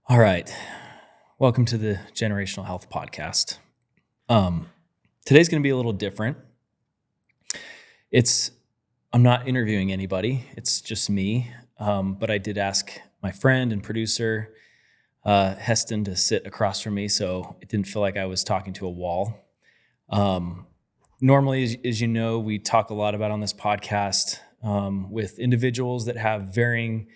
All right. Welcome to the Generational Health Podcast. Today's going to be a little different. I'm not interviewing anybody. It's just me. But I did ask my friend and producer, Heston, to sit across from me so it didn't feel like I was talking to a wall. Normally, as you know, we talk a lot about on this podcast with individuals that have varying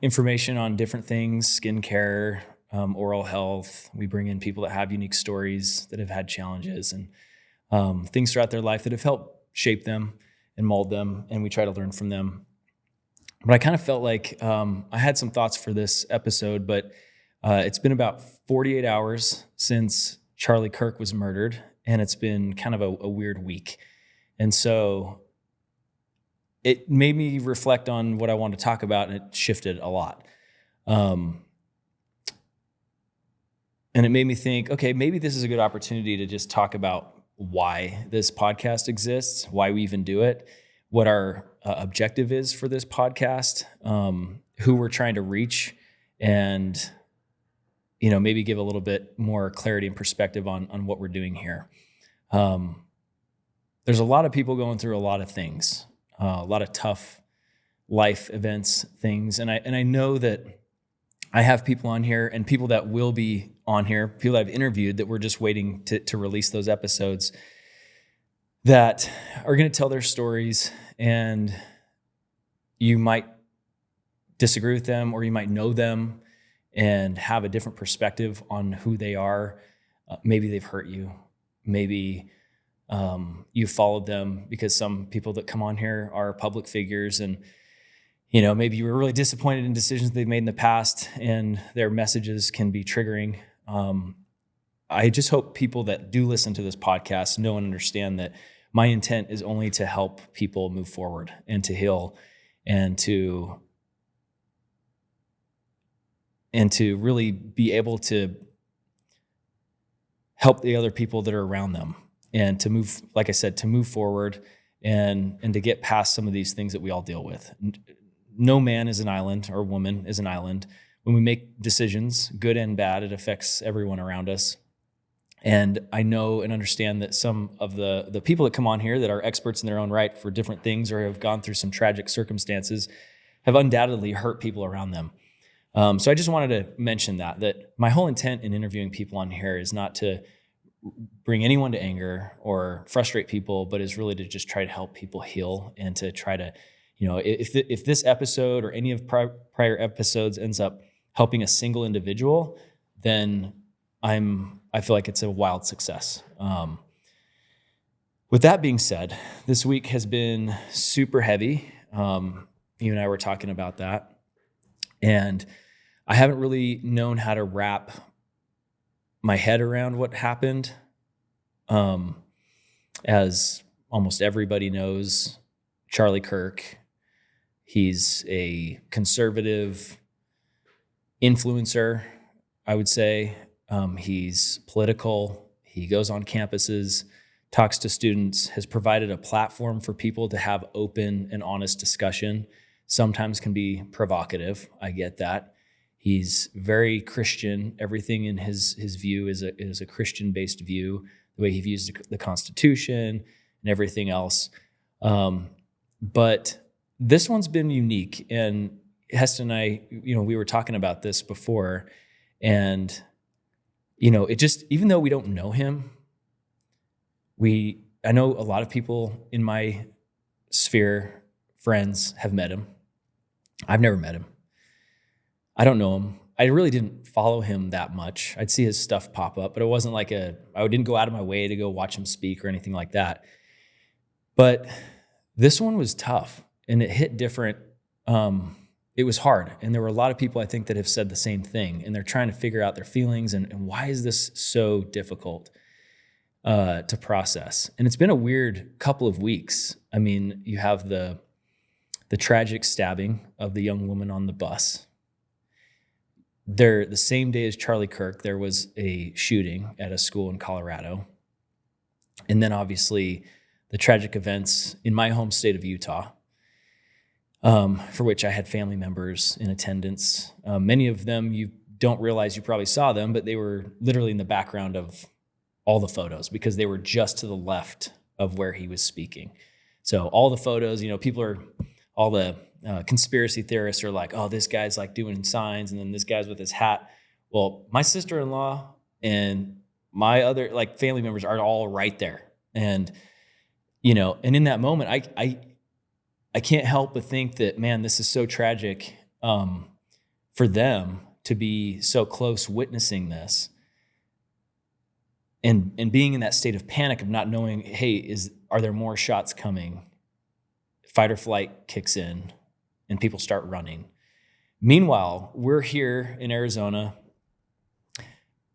information on different things, skincare, oral health. We bring in people that have unique stories, that have had challenges and things throughout their life that have helped shape them and mold them, and we try to learn from them. But I kind of felt like I had some thoughts for this episode, but it's been about 48 hours since Charlie Kirk was murdered, and it's been kind of a weird week. And so it made me reflect on what I wanted to talk about, and it shifted a lot. And it made me think, okay, maybe this is a good opportunity to just talk about why this podcast exists, why we even do it, what our objective is for this podcast, who we're trying to reach, and maybe give a little bit more clarity and perspective on what we're doing here. There's a lot of people going through a lot of things. A lot of tough life events, things. And I know that I have people on here and people that will be on here, people that I've interviewed that we're just waiting to release those episodes that are going to tell their stories, and you might disagree with them or you might know them and have a different perspective on who they are. Maybe they've hurt you. Maybe you followed them because some people that come on here are public figures, and maybe you were really disappointed in decisions they've made in the past, and their messages can be triggering. I just hope people that do listen to this podcast know and understand that my intent is only to help people move forward and to heal and to really be able to help the other people that are around them, and to move, like I said, to move forward and to get past some of these things that we all deal with. No man is an island, or woman is an island. When we make decisions, good and bad, it affects everyone around us. And I know and understand that some of the people that come on here that are experts in their own right for different things or have gone through some tragic circumstances have undoubtedly hurt people around them. So I just wanted to mention that my whole intent in interviewing people on here is not to bring anyone to anger or frustrate people, but is really to just try to help people heal, and to try to, if this episode or any of prior episodes ends up helping a single individual, then I feel like it's a wild success. With that being said, this week has been super heavy. You and I were talking about that, and I haven't really known how to wrap my head around what happened. As almost everybody knows, Charlie Kirk, he's a conservative influencer, I would say. He's political. He goes on campuses, talks to students, has provided a platform for people to have open and honest discussion. Sometimes can be provocative. I get that. He's very Christian. Everything in his view is a Christian-based view, the way he views the Constitution and everything else. But this one's been unique. And Heston and I, we were talking about this before, and, it just, even though we don't know him, I know a lot of people in my sphere, friends, have met him. I've never met him. I don't know him. I really didn't follow him that much. I'd see his stuff pop up, but it wasn't like I didn't go out of my way to go watch him speak or anything like that. But this one was tough, and it hit different. It was hard. And there were a lot of people, I think, that have said the same thing, and they're trying to figure out their feelings and why is this so difficult to process. And it's been a weird couple of weeks. I mean, you have the tragic stabbing of the young woman on the bus. The same day as Charlie Kirk, there was a shooting at a school in Colorado. And then obviously the tragic events in my home state of Utah. for which I had family members in attendance. Many of them you don't realize you probably saw them, but they were literally in the background of all the photos because they were just to the left of where he was speaking. So all the photos, all the conspiracy theorists are like, oh, this guy's like doing signs, and then this guy's with his hat. Well, my sister-in-law and my other like family members are all right there. And, and in that moment, I can't help but think that, man, this is so tragic for them to be so close witnessing this and being in that state of panic of not knowing, hey, are there more shots coming? Fight or flight kicks in and people start running. Meanwhile, we're here in Arizona,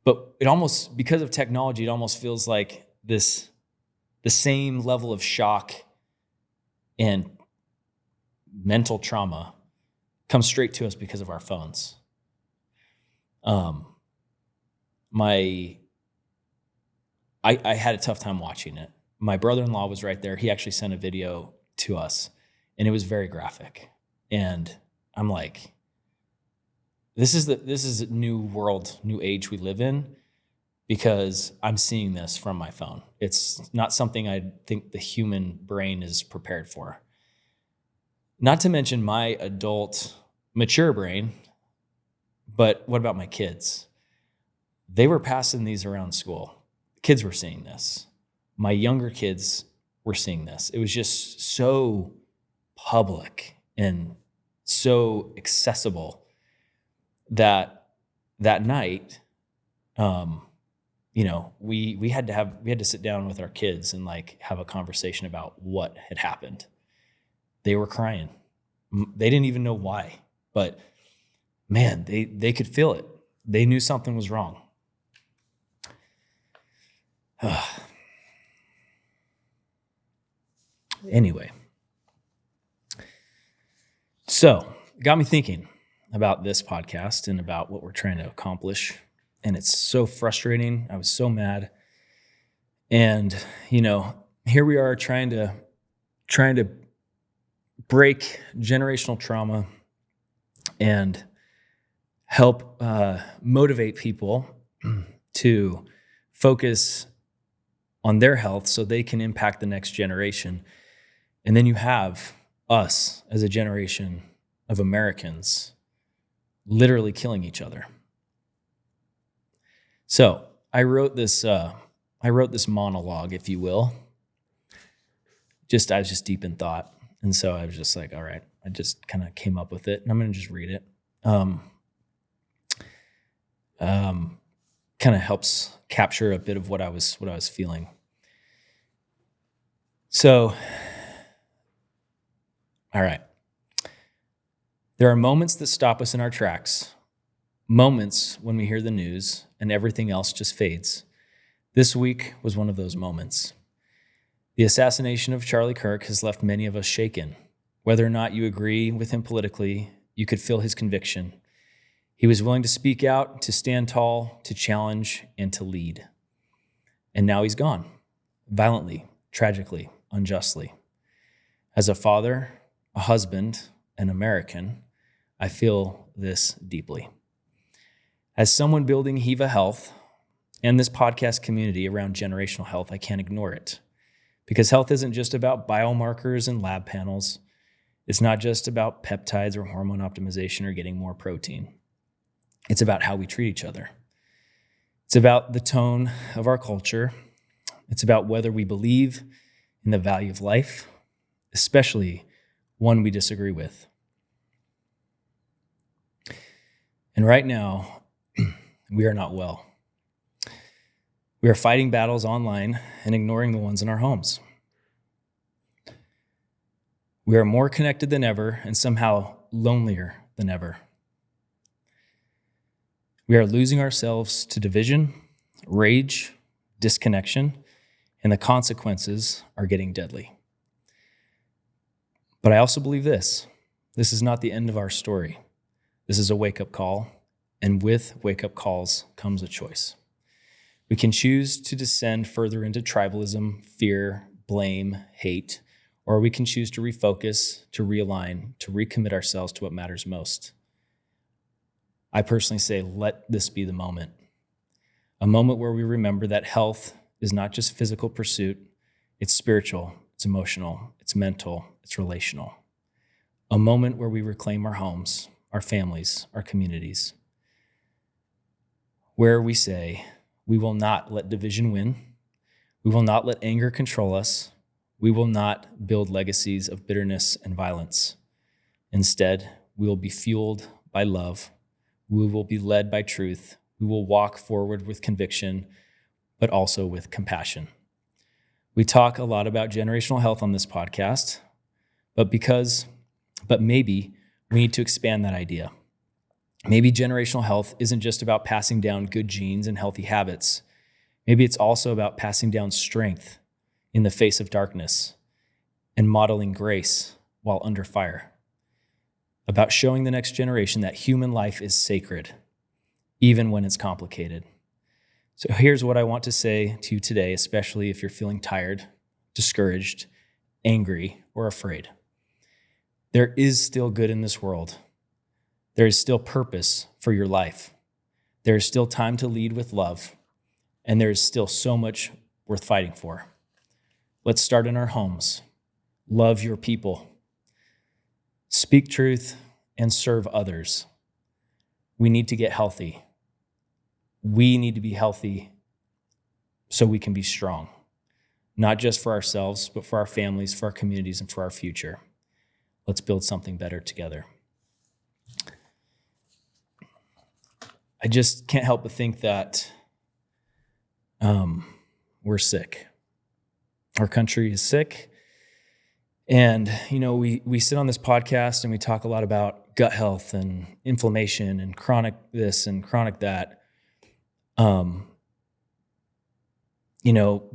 but it almost, because of technology, it almost feels like the same level of shock and mental trauma comes straight to us because of our phones. I had a tough time watching it. My brother-in-law was right there. He actually sent a video to us, and it was very graphic. And I'm like, this is a new world, new age we live in, because I'm seeing this from my phone. It's not something I think the human brain is prepared for. Not to mention my adult, mature brain, but what about my kids? They were passing these around school. Kids were seeing this. My younger kids were seeing this. It was just so public and so accessible that night, we had to sit down with our kids and like have a conversation about what had happened. They were crying. They didn't even know why, but man, they could feel it. They knew something was wrong. Anyway, so it got me thinking about this podcast and about what we're trying to accomplish. And it's so frustrating. I was so mad. And, here we are trying to break generational trauma and help motivate people to focus on their health so they can impact the next generation. And then you have us as a generation of Americans literally killing each other. So I wrote this monologue, if you will. I was just deep in thought. And so I was just like, all right, I just kind of came up with it and I'm going to just read it. Kind of helps capture a bit of what I was feeling. So, all right. There are moments that stop us in our tracks, moments when we hear the news and everything else just fades. This week was one of those moments. The assassination of Charlie Kirk has left many of us shaken. Whether or not you agree with him politically, you could feel his conviction. He was willing to speak out, to stand tall, to challenge, and to lead. And now he's gone, violently, tragically, unjustly. As a father, a husband, an American, I feel this deeply. As someone building Hiva Health and this podcast community around generational health, I can't ignore it. Because health isn't just about biomarkers and lab panels. It's not just about peptides or hormone optimization or getting more protein. It's about how we treat each other. It's about the tone of our culture. It's about whether we believe in the value of life, especially one we disagree with. And right now, we are not well. We are fighting battles online and ignoring the ones in our homes. We are more connected than ever and somehow lonelier than ever. We are losing ourselves to division, rage, disconnection, and the consequences are getting deadly. But I also believe this is not the end of our story. This is a wake-up call, and with wake-up calls comes a choice. We can choose to descend further into tribalism, fear, blame, hate, or we can choose to refocus, to realign, to recommit ourselves to what matters most. I personally say, let this be the moment. A moment where we remember that health is not just physical pursuit, it's spiritual, it's emotional, it's mental, it's relational. A moment where we reclaim our homes, our families, our communities. Where we say, we will not let division win. We will not let anger control us. We will not build legacies of bitterness and violence. Instead, we will be fueled by love. We will be led by truth. We will walk forward with conviction, but also with compassion. We talk a lot about generational health on this podcast, but maybe we need to expand that idea. Maybe generational health isn't just about passing down good genes and healthy habits. Maybe it's also about passing down strength in the face of darkness and modeling grace while under fire. About showing the next generation that human life is sacred, even when it's complicated. So here's what I want to say to you today, especially if you're feeling tired, discouraged, angry, or afraid. There is still good in this world. There is still purpose for your life. There is still time to lead with love, and there is still so much worth fighting for. Let's start in our homes. Love your people. Speak truth and serve others. We need to get healthy. We need to be healthy so we can be strong, not just for ourselves, but for our families, for our communities, and for our future. Let's build something better together. I just can't help but think that we're sick. Our country is sick. And, we sit on this podcast and we talk a lot about gut health and inflammation and chronic this and chronic that.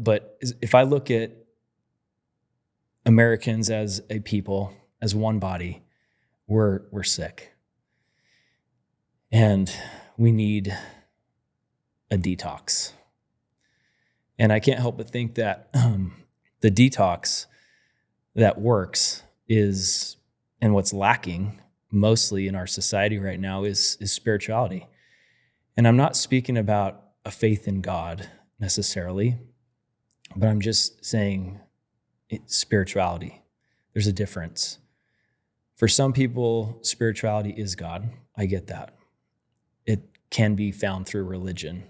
But if I look at Americans as a people, as one body, we're sick. And we need a detox. And I can't help but think that the detox that works is, and what's lacking mostly in our society right now is spirituality. And I'm not speaking about a faith in God necessarily, but I'm just saying spirituality. There's a difference. For some people, spirituality is God. I get that. It can be found through religion.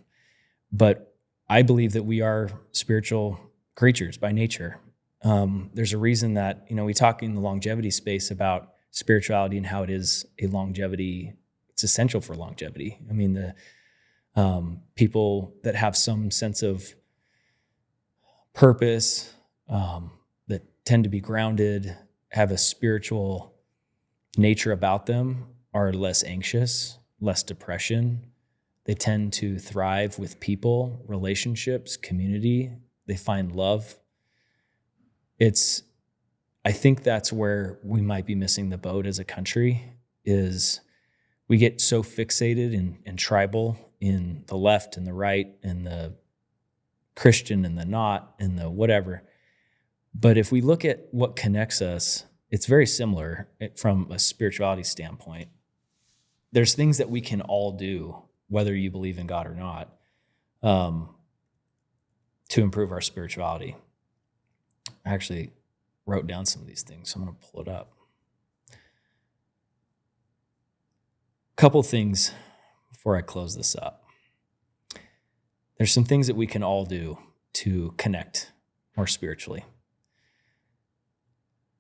But I believe that we are spiritual creatures by nature. There's a reason that, we talk in the longevity space about spirituality and how it is it's essential for longevity. I mean, the people that have some sense of purpose, that tend to be grounded, have a spiritual nature about them, are less anxious, less depression. They tend to thrive with people, relationships, community. They find love. I think that's where we might be missing the boat as a country, is we get so fixated and tribal in the left and the right and the Christian and the not and the whatever. But if we look at what connects us, it's very similar from a spirituality standpoint. There's things that we can all do, whether you believe in God or not, to improve our spirituality. I actually wrote down some of these things, so I'm going to pull it up. Couple things before I close this up. There's some things that we can all do to connect more spiritually.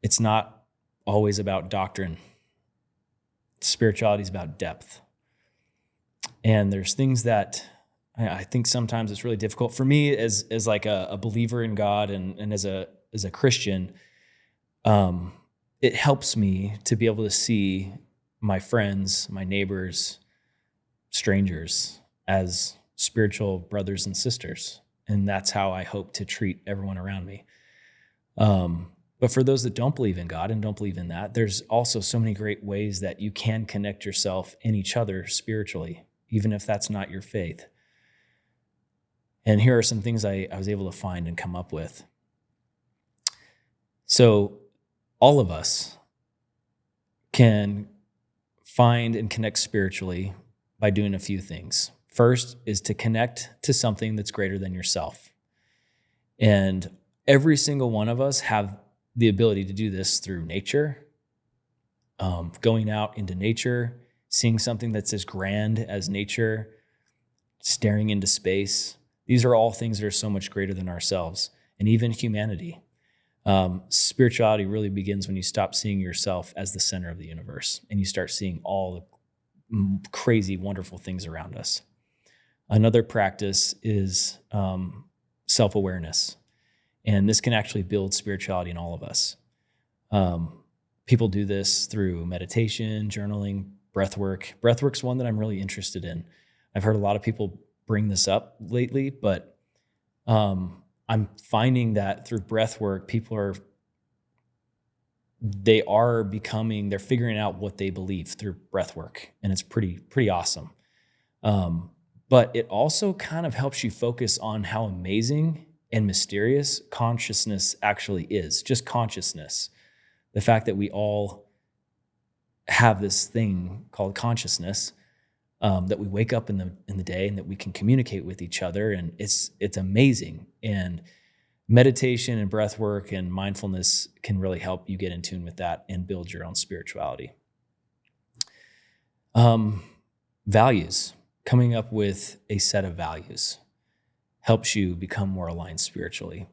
It's not always about doctrine. Spirituality is about depth. And there's things that I think sometimes it's really difficult for me as like a believer in God and as a Christian. It helps me to be able to see my friends, my neighbors, strangers as spiritual brothers and sisters. And that's how I hope to treat everyone around me. But for those that don't believe in God and don't believe in that, there's also so many great ways that you can connect yourself and each other spiritually, even if that's not your faith. And here are some things I was able to find and come up with. So all of us can find and connect spiritually by doing a few things. First is to connect to something that's greater than yourself. And every single one of us have the ability to do this through nature, going out into nature, seeing something that's as grand as nature, staring into space. These are all things that are so much greater than ourselves and even humanity. Spirituality really begins when you stop seeing yourself as the center of the universe and you start seeing all the crazy, wonderful things around us. Another practice is self-awareness. And this can actually build spirituality in all of us. People do this through meditation, journaling, breath work. Breath work's one that I'm really interested in. I've heard a lot of people bring this up lately, but I'm finding that through breath work, they're figuring out what they believe through breath work. And it's pretty awesome. But it also kind of helps you focus on how amazing and mysterious consciousness actually is. Just consciousness. The fact that we all have this thing called consciousness, that we wake up in the day and that we can communicate with each other, and it's amazing. And meditation and breath work and mindfulness can really help you get in tune with that and build your own spirituality. Values. Coming up with a set of values helps you become more aligned spiritually.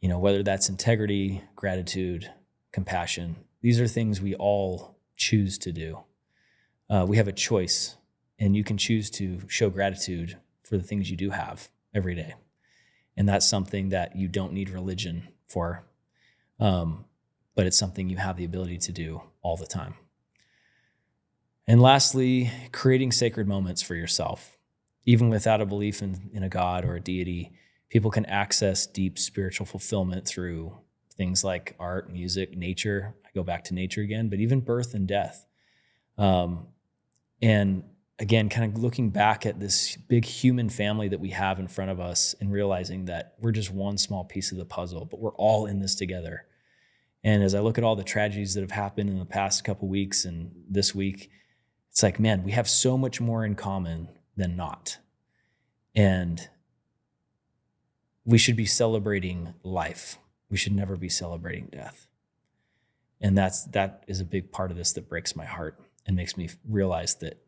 Whether that's integrity, gratitude, compassion, these are things we all choose to do. We have a choice, and you can choose to show gratitude for the things you do have every day. And that's something that you don't need religion for, but it's something you have the ability to do all the time. And lastly, creating sacred moments for yourself. Even without a belief in a God or a deity, people can access deep spiritual fulfillment through things like art, music, nature. I go back to nature again, but even birth and death. And again, kind of looking back at this big human family that we have in front of us and realizing that we're just one small piece of the puzzle, but we're all in this together. And as I look at all the tragedies that have happened in the past couple weeks and this week, it's like, man, we have so much more in common than not. And we should be celebrating life. We should never be celebrating death. And that is a big part of this that breaks my heart and makes me realize that,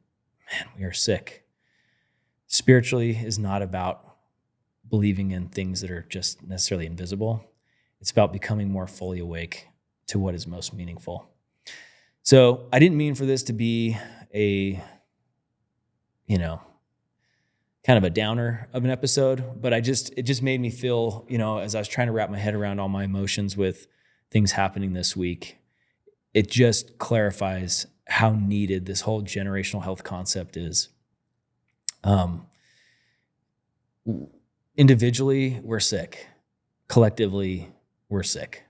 man, we are sick. Spiritually is not about believing in things that are just necessarily invisible. It's about becoming more fully awake to what is most meaningful. So I didn't mean for this to be a, kind of a downer of an episode, but it just made me feel, as I was trying to wrap my head around all my emotions with things happening this week, it just clarifies how needed this whole generational health concept is. Individually, we're sick. Collectively, we're sick,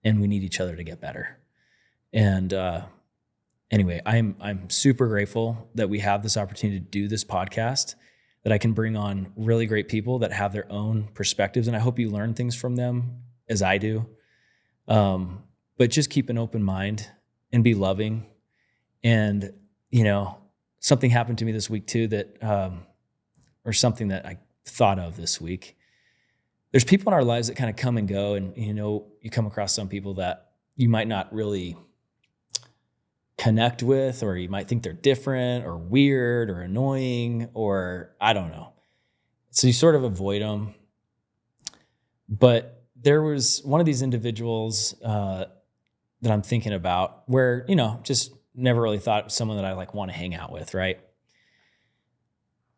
and we need each other to get better. And anyway, I'm super grateful that we have this opportunity to do this podcast, that I can bring on really great people that have their own perspectives. And I hope you learn things from them as I do. But just keep an open mind and be loving. And, something happened to me this week too or something that I thought of this week. There's people in our lives that kind of come and go, and, you come across some people that you might not really connect with, or you might think they're different or weird or annoying, or I don't know. So you sort of avoid them. But there was one of these individuals that I'm thinking about where, just never really thought it was someone that I want to hang out with, right?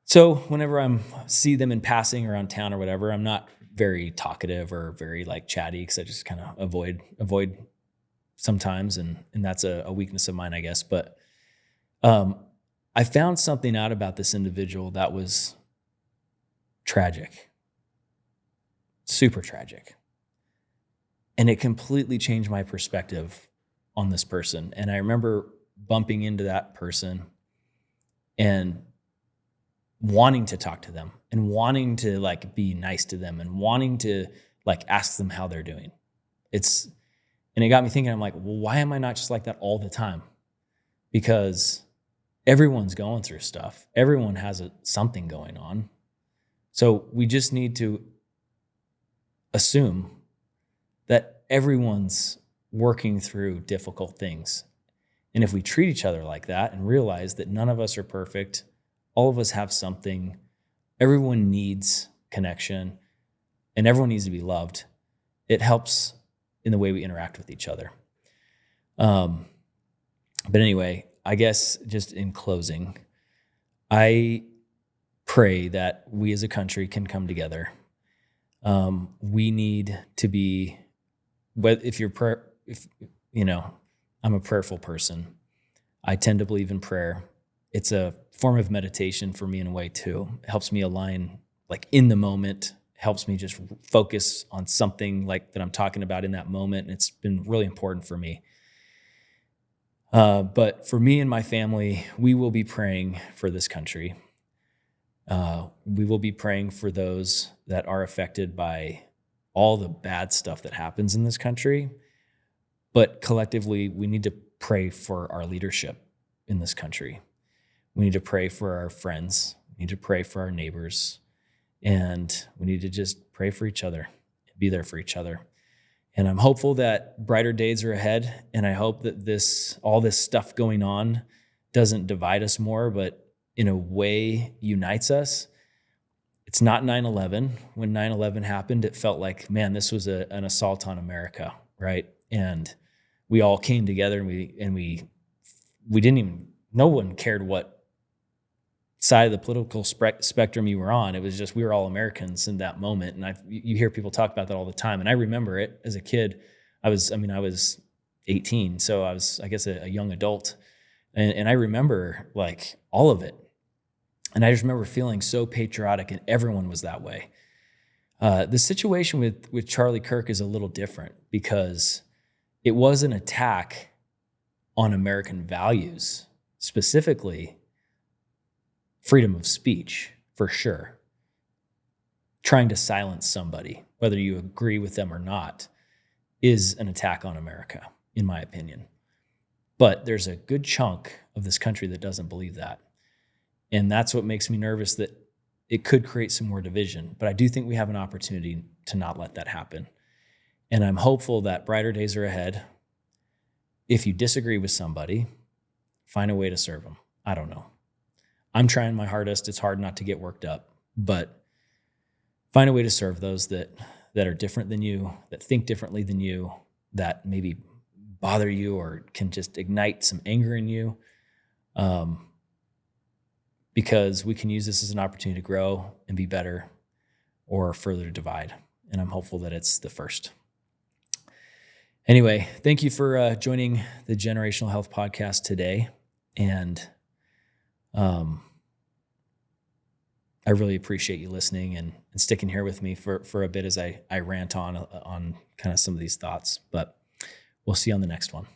So whenever I see them in passing around town or whatever, I'm not very talkative or very chatty, because I just kind of avoid sometimes, and that's a weakness of mine, I guess. But I found something out about this individual that was tragic, super tragic. And it completely changed my perspective on this person. And I remember bumping into that person and wanting to talk to them and wanting to be nice to them and wanting to ask them how they're doing. And it got me thinking, I'm like, well, why am I not just like that all the time? Because everyone's going through stuff. Everyone has something going on. So we just need to assume that everyone's working through difficult things. And if we treat each other like that and realize that none of us are perfect, all of us have something, everyone needs connection, and everyone needs to be loved, it helps in the way we interact with each other. But anyway, I guess just in closing, I pray that we as a country can come together. We need to be, I'm a prayerful person. I tend to believe in prayer. It's a form of meditation for me in a way too. It helps me align like in the moment, helps me just focus on something like that I'm talking about in that moment. And it's been really important for me. But for me and my family, we will be praying for this country. We will be praying for those that are affected by all the bad stuff that happens in this country. But collectively, we need to pray for our leadership in this country. We need to pray for our friends. We need to pray for our neighbors. And we need to just pray for each other, be there for each other. And I'm hopeful that brighter days are ahead. And I hope that all this stuff going on doesn't divide us more, but in a way unites us. It's not 9/11. When 9/11 happened, it felt like, man, this was an assault on America, right? And we all came together and we didn't even, no one cared what side of the political spectrum you were on. It was just, we were all Americans in that moment. And you hear people talk about that all the time. And I remember it as a kid. I was 18. So I was, I guess, a young adult. And I remember like all of it. And I just remember feeling so patriotic, and everyone was that way. The situation with Charlie Kirk is a little different because it was an attack on American values, specifically freedom of speech, for sure. Trying to silence somebody, whether you agree with them or not, is an attack on America, in my opinion. But there's a good chunk of this country that doesn't believe that. And that's what makes me nervous, that it could create some more division. But I do think we have an opportunity to not let that happen. And I'm hopeful that brighter days are ahead. If you disagree with somebody, find a way to serve them. I don't know. I'm trying my hardest. It's hard not to get worked up, but find a way to serve those that are different than you, that think differently than you, that maybe bother you or can just ignite some anger in you. Because we can use this as an opportunity to grow and be better, or further divide. And I'm hopeful that it's the first. Anyway, thank you for joining the Generational Health Podcast today. And I really appreciate you listening and sticking here with me for a bit as I rant on kind of some of these thoughts. But we'll see you on the next one.